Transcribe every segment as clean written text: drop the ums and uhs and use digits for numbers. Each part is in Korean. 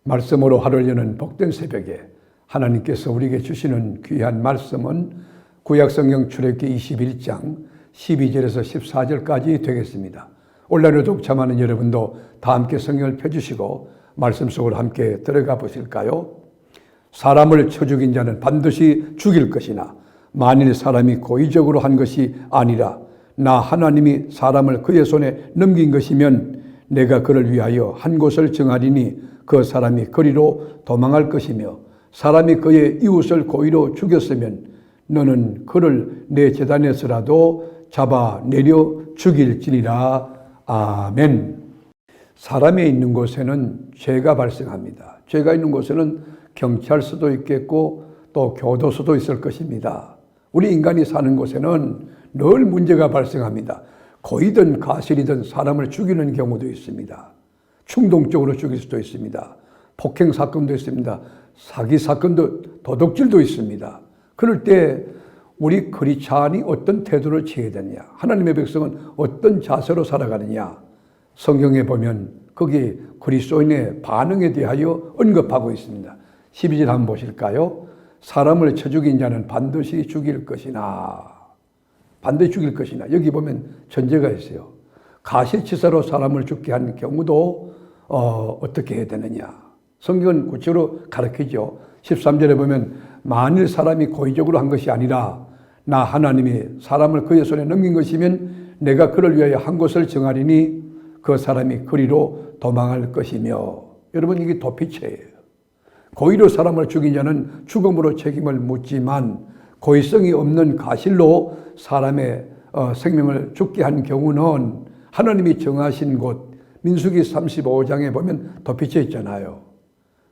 말씀으로 하루를 여는 복된 새벽에 하나님께서 우리에게 주시는 귀한 말씀은 구약성경 출애굽기 21장 12절에서 14절까지 되겠습니다. 온라인으로 독참하는 여러분도 다 함께 성경을 펴주시고 말씀 속으로 함께 들어가 보실까요? 사람을 쳐 죽인 자는 반드시 죽일 것이나 만일 사람이 고의적으로 한 것이 아니라 나 하나님이 사람을 그의 손에 넘긴 것이면 내가 그를 위하여 한 곳을 정하리니 그 사람이 거리로 도망할 것이며 사람이 그의 이웃을 고의로 죽였으면 너는 그를 내 제단에서라도 잡아내려 죽일지니라. 아멘. 사람이 있는 곳에는 죄가 발생합니다. 죄가 있는 곳에는 경찰서도 있겠고 또 교도소도 있을 것입니다. 우리 인간이 사는 곳에는 늘 문제가 발생합니다. 고의든 가실이든 사람을 죽이는 경우도 있습니다. 충동적으로 죽일 수도 있습니다. 폭행 사건도 있습니다. 사기 사건도, 도둑질도 있습니다. 그럴 때 우리 크리스찬이 어떤 태도를 취해야 되느냐, 하나님의 백성은 어떤 자세로 살아가느냐, 성경에 보면 거기에 그리스도인의 반응에 대하여 언급하고 있습니다. 12절 한번 보실까요? 사람을 쳐 죽인 자는 반드시 죽일 것이나, 반드시 죽일 것이나. 여기 보면 전제가 있어요. 가시치사로 사람을 죽게 한 경우도 어떻게 해야 되느냐. 성경은 구체적으로 가르치죠. 13절에 보면 만일 사람이 고의적으로 한 것이 아니라 나 하나님이 사람을 그의 손에 넘긴 것이면 내가 그를 위하여 한 곳을 정하리니 그 사람이 거리로 도망할 것이며. 여러분, 이게 도피죄예요. 고의로 사람을 죽인 자는 죽음으로 책임을 묻지만 고의성이 없는 가실로 사람의 생명을 죽게 한 경우는 하나님이 정하신 곳, 민수기 35장에 보면 도피처 있잖아요.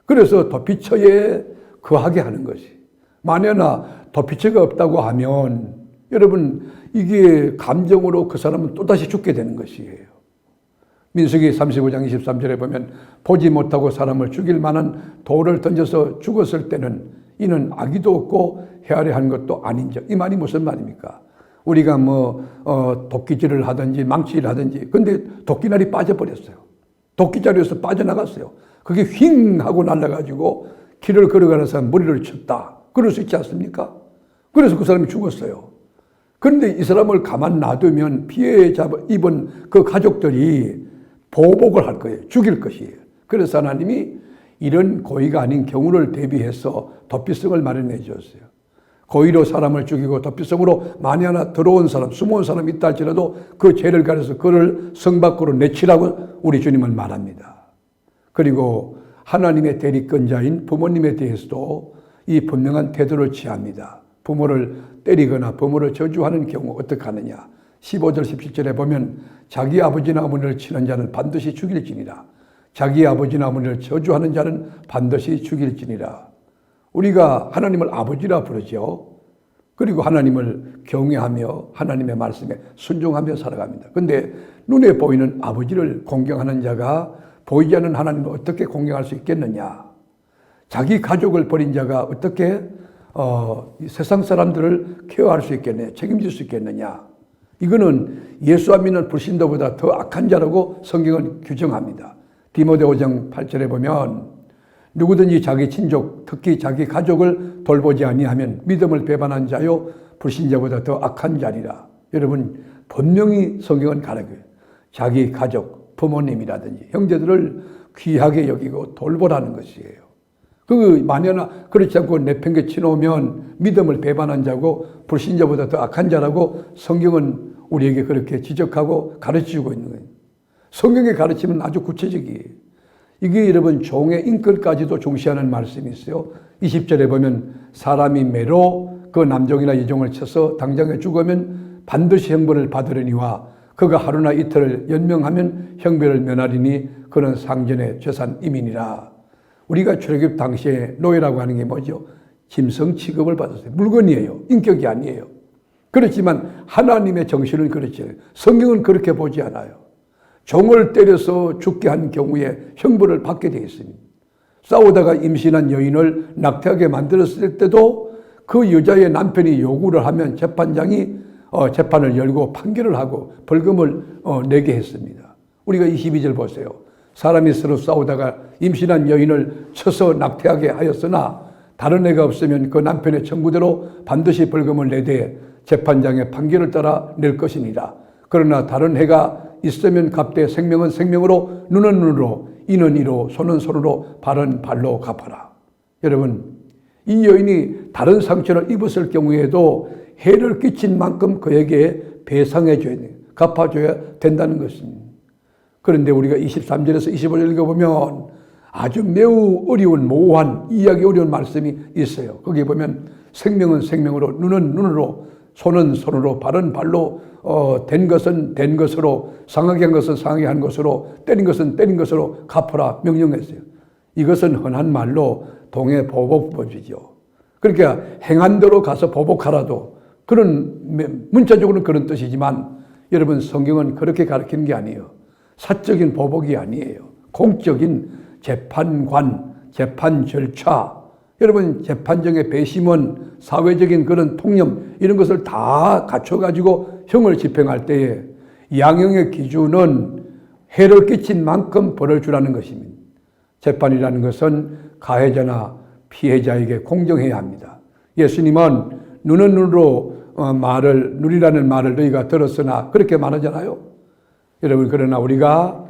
그래서 도피처에 거하게 하는 것이. 만약에 도피처가 없다고 하면 여러분, 이게 감정으로 그 사람은 또다시 죽게 되는 것이에요. 민수기 35장 23절에 보면 보지 못하고 사람을 죽일 만한 돌을 던져서 죽었을 때는 이는 악의도 없고 헤아려 한 것도 아닌 적. 이 말이 무슨 말입니까? 우리가 도끼질을 하든지 망치를 하든지, 근데 도끼날이 빠져버렸어요. 도끼자루에서 빠져나갔어요. 그게 휙 하고 날아가지고 길을 걸어가는 사람 머리를 쳤다. 그럴 수 있지 않습니까? 그래서 그 사람이 죽었어요. 그런데 이 사람을 가만 놔두면 피해 입은 그 가족들이 보복을 할 거예요. 죽일 것이에요. 그래서 하나님이 이런 고의가 아닌 경우를 대비해서 도피성을 마련해 주었어요. 고의로 사람을 죽이고 도피성으로 만에 하나 들어온 사람, 숨어온 사람이 있다 할지라도 그 죄를 가려서 그를 성 밖으로 내치라고 우리 주님은 말합니다. 그리고 하나님의 대리권자인 부모님에 대해서도 이 분명한 태도를 취합니다. 부모를 때리거나 부모를 저주하는 경우 어떻게 하느냐. 15절 17절에 보면 자기 아버지나 어머니를 치는 자는 반드시 죽일지니라. 자기 아버지나 어머니를 저주하는 자는 반드시 죽일지니라. 우리가 하나님을 아버지라 부르죠. 그리고 하나님을 경외하며 하나님의 말씀에 순종하며 살아갑니다. 그런데 눈에 보이는 아버지를 공경하는 자가 보이지 않는 하나님을 어떻게 공경할 수 있겠느냐. 자기 가족을 버린 자가 어떻게 세상 사람들을 케어할 수 있겠느냐, 책임질 수 있겠느냐. 이거는 예수 안 믿는 불신도보다 더 악한 자라고 성경은 규정합니다. 디모데 5장 8절에 보면 누구든지 자기 친족, 특히 자기 가족을 돌보지 아니하면 믿음을 배반한 자요 불신자보다 더 악한 자리라. 여러분, 분명히 성경은 가르쳐요. 자기 가족, 부모님이라든지 형제들을 귀하게 여기고 돌보라는 것이에요. 만약에 그렇지 않고 내팽개 치놓으면 믿음을 배반한 자고 불신자보다 더 악한 자라고 성경은 우리에게 그렇게 지적하고 가르치고 있는 거예요. 성경의 가르침은 아주 구체적이에요. 이게 여러분 종의 인권까지도 중시하는 말씀이 있어요. 20절에 보면 사람이 매로 그 남종이나 여종을 쳐서 당장에 죽으면 반드시 형벌을 받으려니와 그가 하루나 이틀을 연명하면 형벌을 면하리니 그는 상전의 재산 이민이라. 우리가 출애굽 당시에 노예라고 하는 게 뭐죠? 짐승 취급을 받았어요. 물건이에요. 인격이 아니에요. 그렇지만 하나님의 정신은 그렇지 않아요. 성경은 그렇게 보지 않아요. 종을 때려서 죽게 한 경우에 형벌을 받게 되어 있습니다. 싸우다가 임신한 여인을 낙태하게 만들었을 때도 그 여자의 남편이 요구를 하면 재판장이 재판을 열고 판결을 하고 벌금을 내게 했습니다. 우리가 22절 보세요. 사람이 서로 싸우다가 임신한 여인을 쳐서 낙태하게 하였으나 다른 애가 없으면 그 남편의 청구대로 반드시 벌금을 내되 재판장의 판결을 따라 낼 것이니라. 그러나 다른 해가 있으면 갚되 생명은 생명으로 눈은 눈으로 이는 이로 손은 손으로 발은 발로 갚아라. 여러분, 이 여인이 다른 상처를 입었을 경우에도 해를 끼친 만큼 그에게 배상해줘야 돼. 갚아줘야 된다는 것입니다. 그런데 우리가 23절에서 25절 읽어보면 아주 매우 어려운 모호한 이해하기 어려운 말씀이 있어요. 거기 보면 생명은 생명으로 눈은 눈으로 손은 손으로 발은 발로 된 것은 된 것으로 상하게 한 것은 상하게 한 것으로 때린 것은 때린 것으로 갚아라 명령했어요. 이것은 흔한 말로 동해 보복법이죠. 그러니까 행한 대로 가서 보복하라도 그런 문자적으로는 그런 뜻이지만 여러분 성경은 그렇게 가르치는 게 아니에요. 사적인 보복이 아니에요. 공적인 재판관, 재판 절차, 여러분 재판정의 배심원, 사회적인 그런 통념 이런 것을 다 갖춰가지고 형을 집행할 때에 양형의 기준은 해를 끼친 만큼 벌을 주라는 것입니다. 재판이라는 것은 가해자나 피해자에게 공정해야 합니다. 예수님은 눈은 눈으로 눈이라는 말을 너희가 들었으나 그렇게 말하잖아요. 여러분 그러나 우리가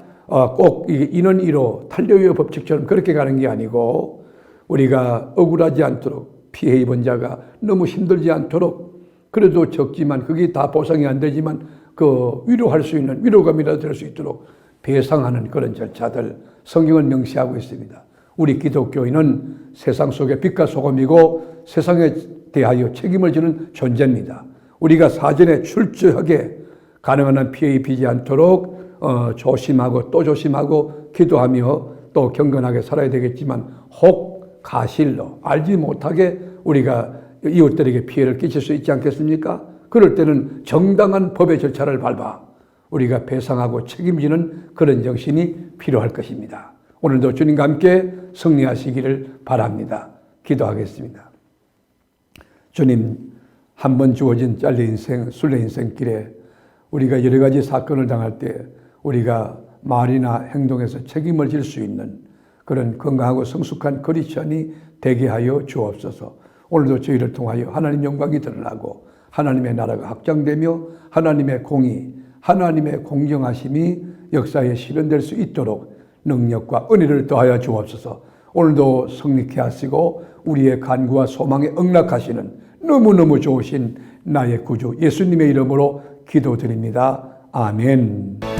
꼭 이는 이로 탄료의 법칙처럼 그렇게 가는 게 아니고 우리가 억울하지 않도록 피해 입은 자가 너무 힘들지 않도록 그래도 적지만 그게 다 보상이 안 되지만 그 위로할 수 있는 위로감이라도 될 수 있도록 배상하는 그런 절차들 성경은 명시하고 있습니다. 우리 기독교인은 세상 속의 빛과 소금이고 세상에 대하여 책임을 지는 존재입니다. 우리가 사전에 출저하게 가능한 한 피해 입히지 않도록 조심하고 또 조심하고 기도하며 또 경건하게 살아야 되겠지만 혹 가실로 알지 못하게 우리가 이웃들에게 피해를 끼칠 수 있지 않겠습니까? 그럴 때는 정당한 법의 절차를 밟아 우리가 배상하고 책임지는 그런 정신이 필요할 것입니다. 오늘도 주님과 함께 승리하시기를 바랍니다. 기도하겠습니다. 주님, 한 번 주어진 짤린 인생, 순례 인생길에 우리가 여러 가지 사건을 당할 때 우리가 말이나 행동에서 책임을 질 수 있는 그런 건강하고 성숙한 크리스천이 되게 하여 주옵소서. 오늘도 저희를 통하여 하나님 영광이 드러나고 하나님의 나라가 확장되며 하나님의 공의, 하나님의 공정하심이 역사에 실현될 수 있도록 능력과 은혜를 더하여 주옵소서. 오늘도 성립케 하시고 우리의 간구와 소망에 응답하시는 너무너무 좋으신 나의 구주 예수님의 이름으로 기도드립니다. 아멘.